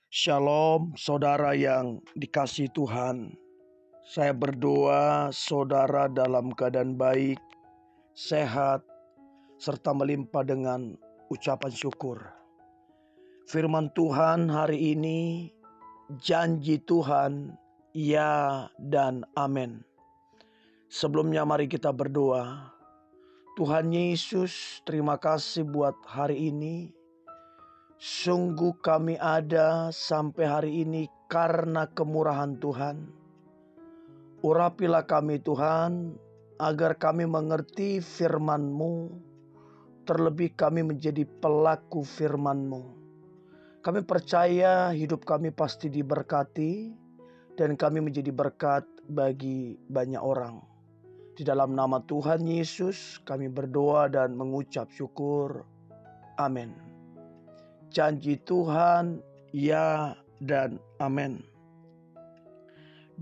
Shalom, saudara yang dikasihi Tuhan. Saya berdoa saudara dalam keadaan baik, sehat, serta melimpah dengan ucapan syukur. Firman Tuhan hari ini, janji Tuhan, ya dan amin. Sebelumnya mari kita berdoa. Tuhan Yesus, terima kasih buat hari ini. Sungguh kami ada sampai hari ini karena kemurahan Tuhan. Urapilah kami Tuhan, agar kami mengerti firman-Mu, terlebih kami menjadi pelaku firman-Mu. Kami percaya hidup kami pasti diberkati, dan kami menjadi berkat bagi banyak orang. Di dalam nama Tuhan Yesus kami berdoa dan mengucap syukur. Amin. Janji Tuhan, ya dan amin.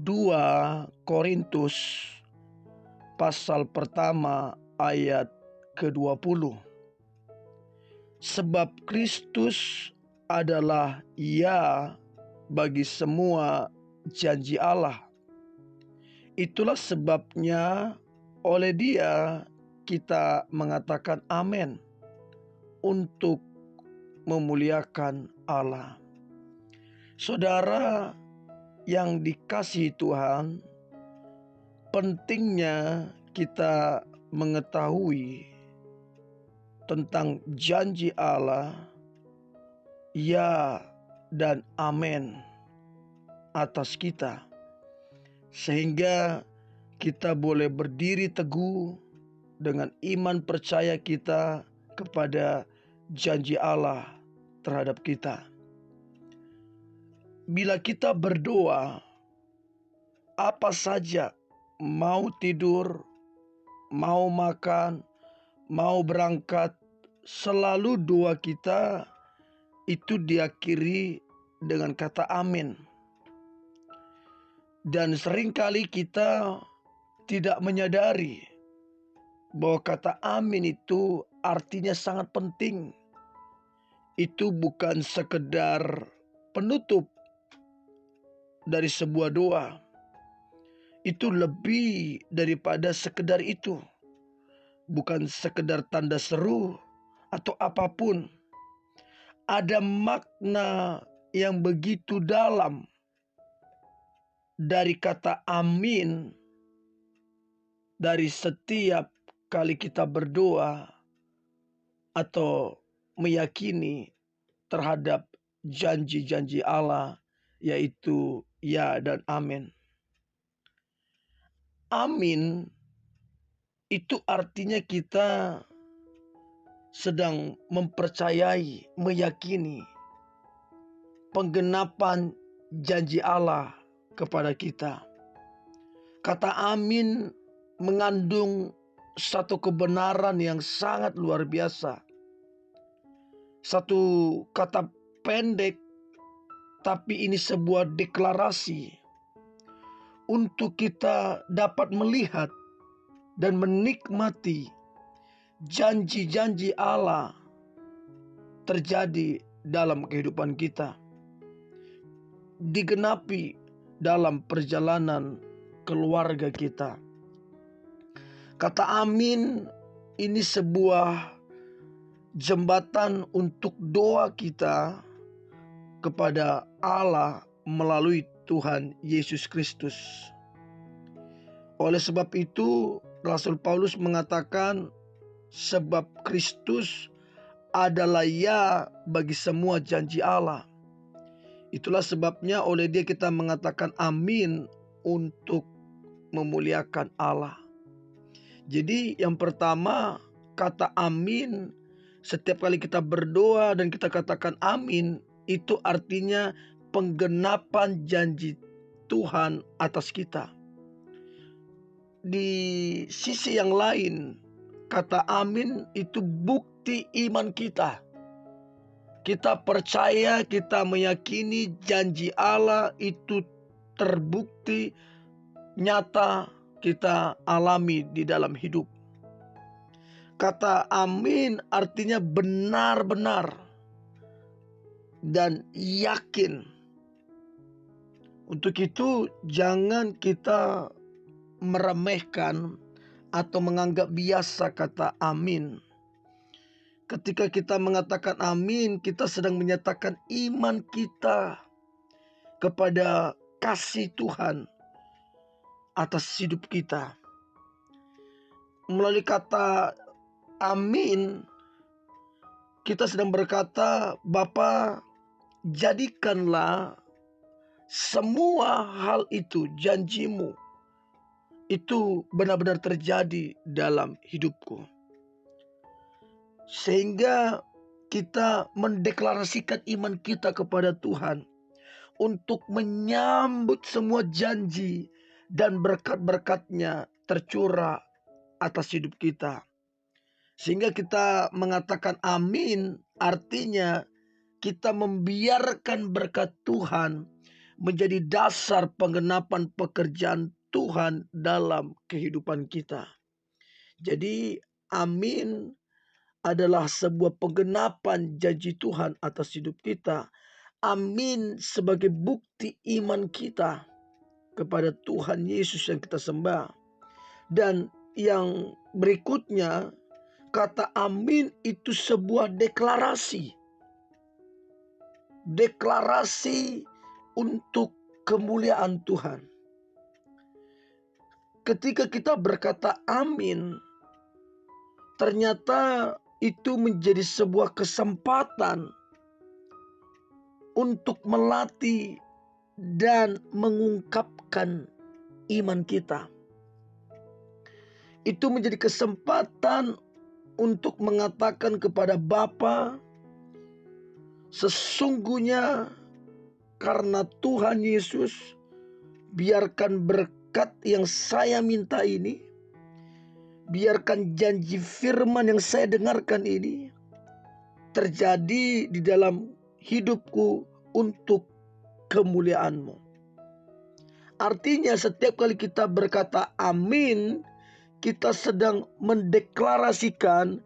2 Korintus pasal pertama ayat ke-20. Sebab Kristus adalah ya bagi semua janji Allah. Itulah sebabnya oleh Dia kita mengatakan amin untuk memuliakan Allah. Saudara yang dikasihi Tuhan, pentingnya kita mengetahui tentang janji Allah, ya dan amin atas kita, sehingga kita boleh berdiri teguh dengan iman percaya kita kepada janji Allah terhadap kita. Bila kita berdoa, apa saja, mau tidur, mau makan, mau berangkat, selalu doa kita itu diakhiri dengan kata amin. Dan seringkali kita tidak menyadari bahwa kata amin itu artinya sangat penting. Itu bukan sekedar penutup dari sebuah doa. Itu lebih daripada sekedar itu. Bukan sekedar tanda seru atau apapun. Ada makna yang begitu dalam dari kata amin. Dari setiap kali kita berdoa atau meyakini terhadap janji-janji Allah, yaitu ya dan amin. Amin itu artinya kita sedang mempercayai, meyakini penggenapan janji Allah kepada kita. Kata amin mengandung satu kebenaran yang sangat luar biasa. Satu kata pendek, tapi ini sebuah deklarasi untuk kita dapat melihat dan menikmati janji-janji Allah terjadi dalam kehidupan kita, digenapi dalam perjalanan keluarga kita. Kata amin ini sebuah jembatan untuk doa kita kepada Allah melalui Tuhan Yesus Kristus. Oleh sebab itu, Rasul Paulus mengatakan, sebab Kristus adalah ya bagi semua janji Allah. Itulah sebabnya oleh Dia kita mengatakan amin untuk memuliakan Allah. Jadi yang pertama, kata amin, setiap kali kita berdoa dan kita katakan amin, itu artinya penggenapan janji Tuhan atas kita. Di sisi yang lain, kata amin itu bukti iman kita. Kita percaya, kita meyakini janji Allah itu terbukti nyata kita alami di dalam hidup. Kata amin artinya benar-benar dan yakin. Untuk itu jangan kita meremehkan atau menganggap biasa kata amin. Ketika kita mengatakan amin, kita sedang menyatakan iman kita kepada kasih Tuhan atas hidup kita. Melalui kata amin, kita sedang berkata, Bapa, jadikanlah semua hal itu, janjimu, itu benar-benar terjadi dalam hidupku. Sehingga kita mendeklarasikan iman kita kepada Tuhan untuk menyambut semua janji dan berkat-berkat-Nya tercurah atas hidup kita. Sehingga kita mengatakan amin, artinya kita membiarkan berkat Tuhan menjadi dasar penggenapan pekerjaan Tuhan dalam kehidupan kita. Jadi amin adalah sebuah penggenapan janji Tuhan atas hidup kita. Amin sebagai bukti iman kita kepada Tuhan Yesus yang kita sembah. Dan yang berikutnya, kata amin itu sebuah deklarasi. Deklarasi untuk kemuliaan Tuhan. Ketika kita berkata amin, ternyata itu menjadi sebuah kesempatan untuk melatih dan mengungkapkan iman kita. Itu menjadi kesempatan untuk mengatakan kepada Bapa, sesungguhnya karena Tuhan Yesus, biarkan berkat yang saya minta ini, biarkan janji firman yang saya dengarkan ini terjadi di dalam hidupku untuk kemuliaan-Mu. Artinya setiap kali kita berkata amin, kita sedang mendeklarasikan,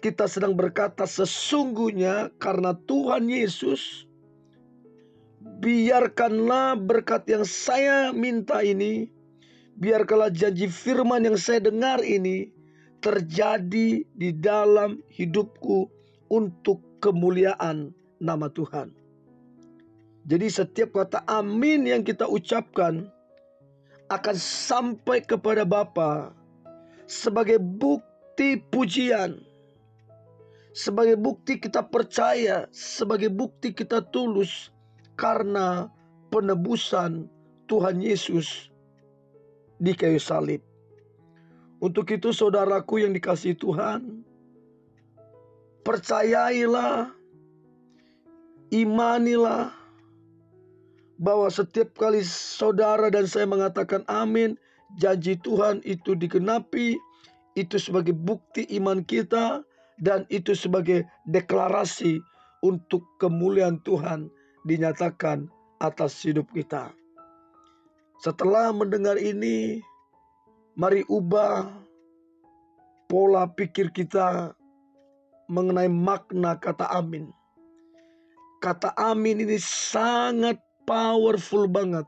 kita sedang berkata sesungguhnya karena Tuhan Yesus, biarkanlah berkat yang saya minta ini, biarkanlah janji firman yang saya dengar ini terjadi di dalam hidupku untuk kemuliaan nama Tuhan. Jadi setiap kata amin yang kita ucapkan akan sampai kepada Bapa sebagai bukti pujian, sebagai bukti kita percaya, sebagai bukti kita tulus karena penebusan Tuhan Yesus di kayu salib. Untuk itu saudaraku yang dikasihi Tuhan, percayailah, imanilah bahwa setiap kali saudara dan saya mengatakan amin, janji Tuhan itu digenapi, itu sebagai bukti iman kita, dan itu sebagai deklarasi untuk kemuliaan Tuhan dinyatakan atas hidup kita. Setelah mendengar ini, mari ubah pola pikir kita mengenai makna kata amin. Kata amin ini sangat powerful banget.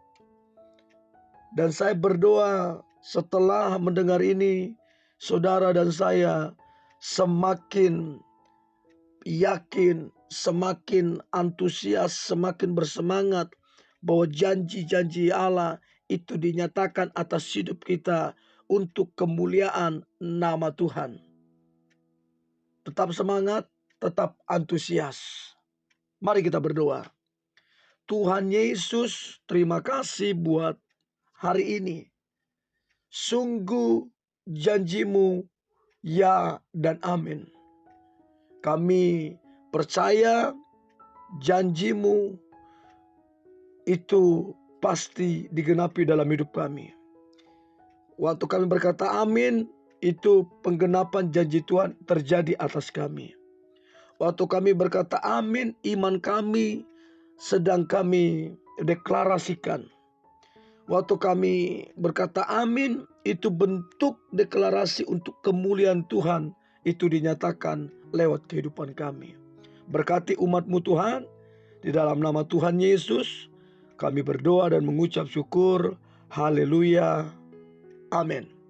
Dan saya berdoa setelah mendengar ini, saudara dan saya semakin yakin, semakin antusias, semakin bersemangat bahwa janji-janji Allah itu dinyatakan atas hidup kita untuk kemuliaan nama Tuhan. Tetap semangat, tetap antusias. Mari kita berdoa. Tuhan Yesus, terima kasih buat hari ini. Sungguh janjimu ya dan amin. Kami percaya janjimu itu pasti digenapi dalam hidup kami. Waktu kami berkata amin, itu penggenapan janji Tuhan terjadi atas kami. Waktu kami berkata amin, iman kami sedang kami deklarasikan. Waktu kami berkata amin, itu bentuk deklarasi untuk kemuliaan Tuhan itu dinyatakan lewat kehidupan kami. Berkati umat-Mu Tuhan, di dalam nama Tuhan Yesus, kami berdoa dan mengucap syukur. Haleluya. Amin.